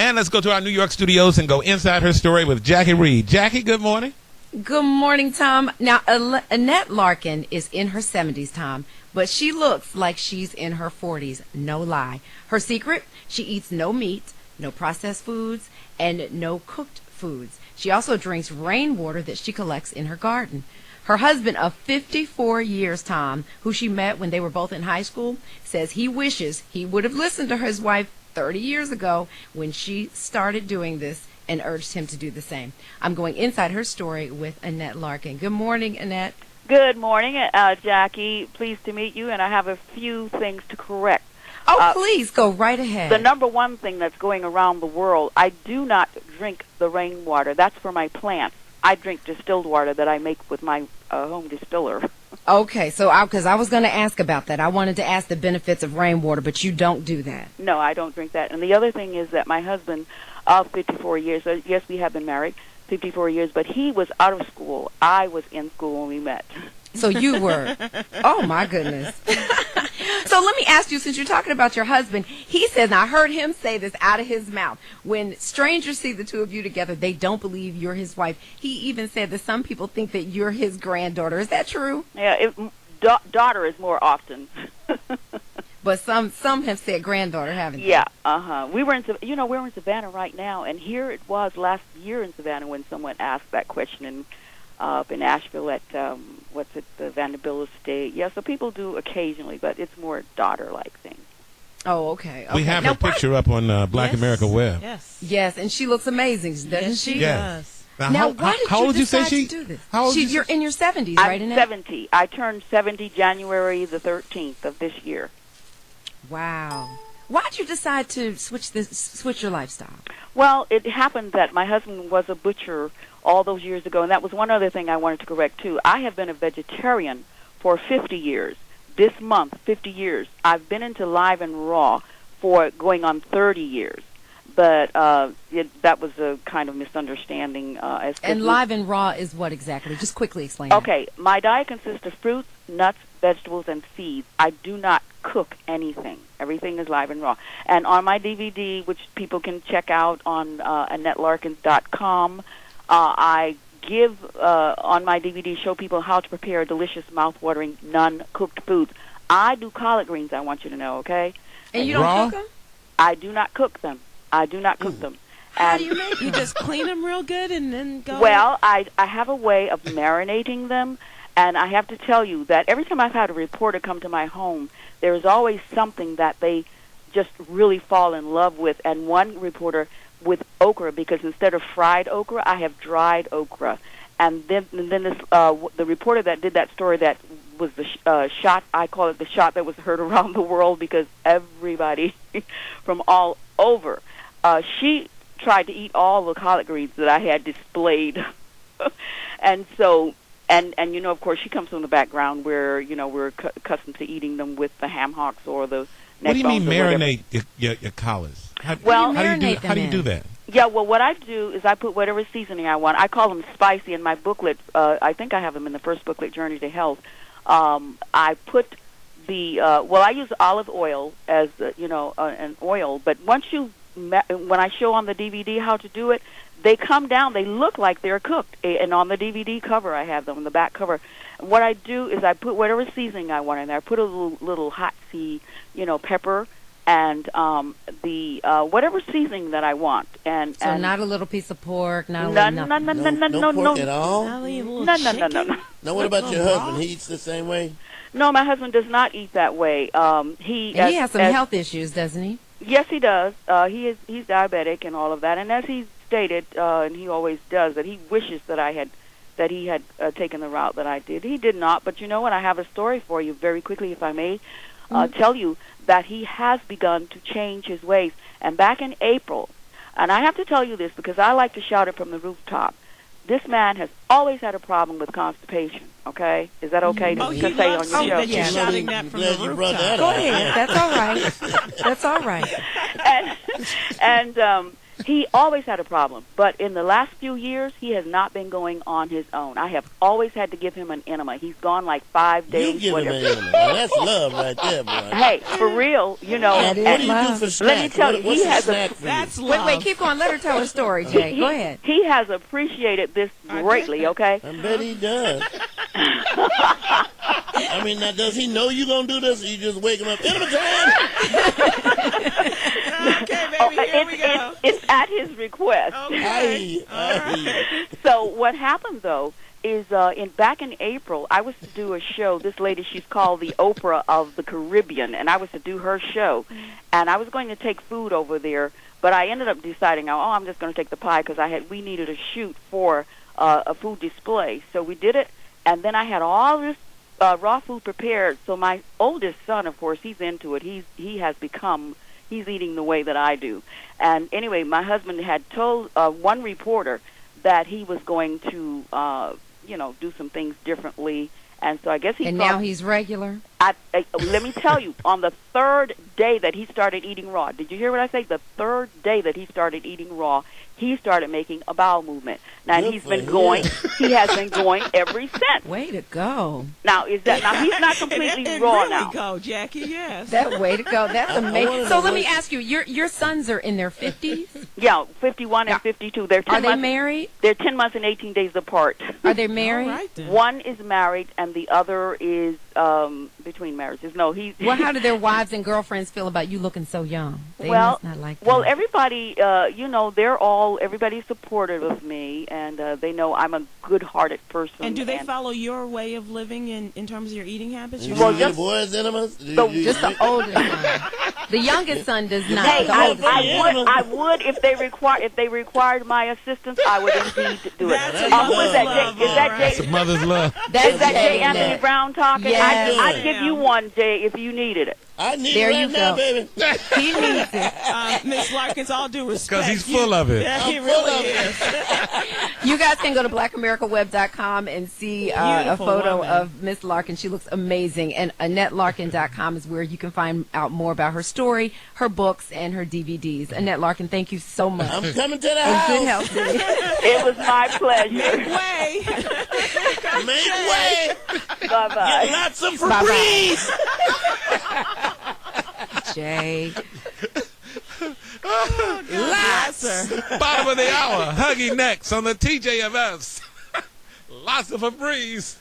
And let's go to our New York studios and go inside her story with Jackie Reed. Jackie, good morning. Good morning, Tom. Now, Annette Larkin is in her 70s, Tom, but she looks like she's in her 40s. No lie. Her secret? She eats no meat, no processed foods, and no cooked foods. She also drinks rainwater that she collects in her garden. Her husband of 54 years, Tom, who she met when they were both in high school, says he wishes he would have listened to his wife 30 years ago when she started doing this and urged him to do the same. I'm going inside her story with Annette Larkin. Good morning, Annette. Good morning, Jackie. Pleased to meet you, and I have a few things to correct. Oh, please, go right ahead. The number one thing that's going around the world, I do not drink the rainwater. That's for my plants. I drink distilled water that I make with my home distiller. Okay, so because I was going to ask about that. I wanted to ask the benefits of rainwater, but you don't do that. No, I don't drink that. And the other thing is that my husband of 54 years, yes, we have been married 54 years, but he was out of school. I was in school when we met. So you were. Oh, my goodness. So let me ask you, since you're talking about your husband, he says, and I heard him say this out of his mouth, when strangers see the two of you together, they don't believe you're his wife. He even said that some people think that you're his granddaughter. Is that true? Yeah, daughter is more often. But some have said granddaughter, haven't they? Yeah, we're in Savannah right now, and here it was last year in Savannah when someone asked that question up in Asheville at the Vanderbilt Estate. Yeah, so people do occasionally, but it's more daughter-like thing. Oh, okay. We have her picture up on Black America Web. Yes, and she looks amazing, doesn't she? Yes. Now, why did how you old decide you say to do this? How old You're in your 70s, right? I'm 70. I turned 70 January the 13th of this year. Wow. Why did you decide to switch your lifestyle? Well, it happened that my husband was a butcher all those years ago, and that was one other thing I wanted to correct, too. I have been a vegetarian for 50 years. This month, 50 years. I've been into live and raw for going on 30 years. But that was a kind of misunderstanding. And live and raw is what exactly? Just quickly explain Okay, my diet consists of fruits, nuts, vegetables, and seeds. I do not cook anything. Everything is live and raw. And on my DVD, which people can check out on AnnetteLarkins.com, I give on my DVD, show people how to prepare delicious, mouth-watering, non-cooked foods. I do collard greens, I want you to know, okay? And you don't cook them? I do not cook them. I do not cook them. How do you make them? You just clean them real good and then go? Well, I have a way of marinating them, and I have to tell you that every time I've had a reporter come to my home, there is always something that they just really fall in love with. And one reporter with okra, because instead of fried okra, I have dried okra. And then this the reporter that did that story, that was the shot, I call it the shot that was heard around the world, because everybody from all over, she tried to eat all the collard greens that I had displayed. And so, and of course, she comes from the background where, we're accustomed to eating them with the ham hocks or the neck What do you mean bones marinate your collards? How do you do that? Yeah, well, what I do is I put whatever seasoning I want. I call them spicy in my booklet. I think I have them in the first booklet, Journey to Health. I put I use olive oil as, an oil. But when I show on the DVD how to do it, they come down. They look like they're cooked. And on the DVD cover, I have them, on the back cover. And what I do is I put whatever seasoning I want in there. I put a little hot sea, pepper, and the whatever seasoning that I want. And not a little piece of pork, not No pork at all? No. Now, what about your husband? He eats the same way? No, my husband does not eat that way. He has some health issues, doesn't he? Yes, he does. He's diabetic and all of that. And as he stated, and he always does, that he wishes that he had taken the route that I did. He did not. But you know what? I have a story for you very quickly, if I may. Tell you that he has begun to change his ways. And back in April, and I have to tell you this because I like to shout it from the rooftop, this man has always had a problem with constipation, okay? Is that okay to say on your show? That you're shouting that from the rooftop. Go ahead. That's all right. That's all right. And He always had a problem, but in the last few years, he has not been going on his own. I have always had to give him an enema. He's gone like 5 days. You give whatever. him an enema. Now, that's love right there, boy. Hey, for real, you know. That is What do you love. do for snacks? Let me tell you, What's he a has a- snack for That's you? love. Wait, keep going. Let her tell her story, Jay. Go ahead. He has appreciated this greatly, okay? I bet he does. I mean, now, does he know you going to do this, or you just wake him up, enema time? Okay, baby, here we go. It's at his request. Okay. So what happened, though, is back in April, I was to do a show. This lady, she's called the Oprah of the Caribbean, and I was to do her show. And I was going to take food over there, but I ended up deciding, I'm just going to take the pie because we needed a shoot for a food display. So we did it, and then I had all this raw food prepared. So my oldest son, of course, he's into it. He's eating the way that I do. And anyway, my husband had told one reporter that he was going to, do some things differently. And so I guess And now he's regular? Let me tell you, on the third day that he started eating raw, did you hear what I say? The third day that he started eating raw, he started making a bowel movement. Now, Good he's for been him. going, he has been going every since. Way to go. Now, he's not completely and raw really now. go, Jackie, yes. That way to go. That's wanna amazing. know So let me what- ask you, your sons are in their 50s? Yeah, 51 and 52. They're 10 Are they months, married? They're 10 months and 18 days apart. Are they All married? right, then. One is married and the other is between marriages. No, he's Well, how do their wives and girlfriends feel about you looking so young? They well, must not like that. well, everybody, everybody's supportive of me, and they know I'm a good-hearted person. And do they follow your way of living in terms of your eating habits? Do Your you Well, give just- the boys enemas? Do So you- Just the oldest son. The youngest son does not. Hey, The I oldest son. would if they required my assistance, I would indeed do it. That's a Who is that? love, Jay? Is that all Jay? It's a mother's love. That's Is that Jay Jay Anthony Annette. Brown talking? Yes. I'd give you one, Jay, if you needed it. I need There it right you now, go. baby. He needs it. Miss Larkins, all due respect. 'Cause he's full of it. Yeah, he I'm full really of is. You guys can go to blackamericaweb.com and see a Beautiful photo woman. of Miss Larkin. She looks amazing. And AnnetteLarkin.com is where you can find out more about her story, her books, and her DVDs. Annette Larkin, thank you so much. I'm coming to the And good house. health to you. It was my pleasure. Way. Make way. Bye-bye. Get lots of Bye-bye. Febreze. Jay. Lots. Bottom of the hour. Huggy next on the TJMS. Lots of a breeze.